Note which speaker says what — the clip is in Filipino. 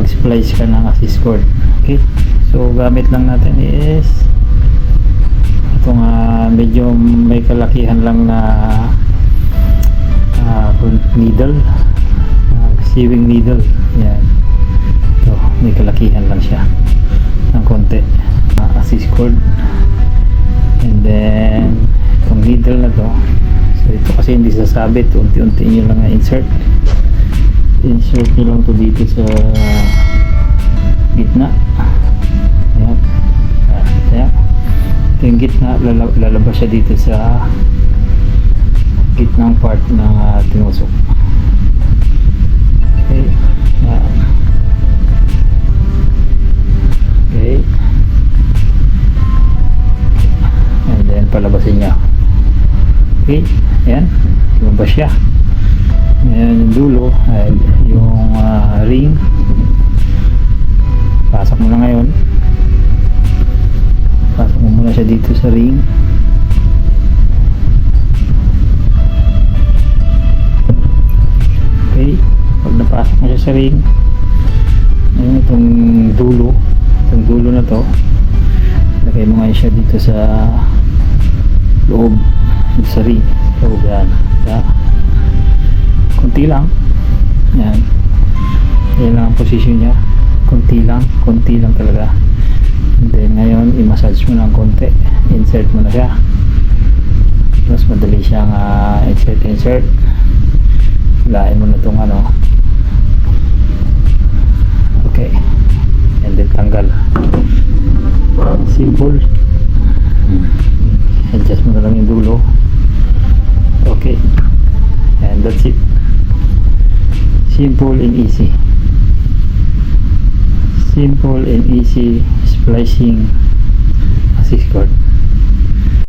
Speaker 1: makapag-splice ka ng assist cord. Okay, so gamit lang natin is itong medyo may kalakihan lang na needle, sewing needle. Yan, so may kalakihan lang siya ng konti, assist cord. And then itong needle na to, so ito kasi hindi sasabit, unti-unti nyo lang insert nyo lang to dito sa gitna. Ayan, ayan. Ito yung gitna, lalabas siya dito sa gitnang part ng tinusok. Okay, ayan. Okay, and then palabasin niya. Okay, ayan, lumabas siya. Ayan yung dulo, ay yung ring. Pasok mo na ngayon, pasok mo muna siya dito sa ring. Okay, pag napasok mo siya sa ring, ayun itong dulo na to, lagay mo ngayon siya dito sa loob, dito sa ring. So yan, konti lang. Yan, yan lang ang position niya, konti lang talaga. And then ngayon i-massage mo ng konti, insert mo na siya, mas madali siyang insert. Lain mo na itong okay, and then tanggal. Simple. Adjust mo na lang yung dulo. Okay, and that's it. Simple and easy. Simple and easy splicing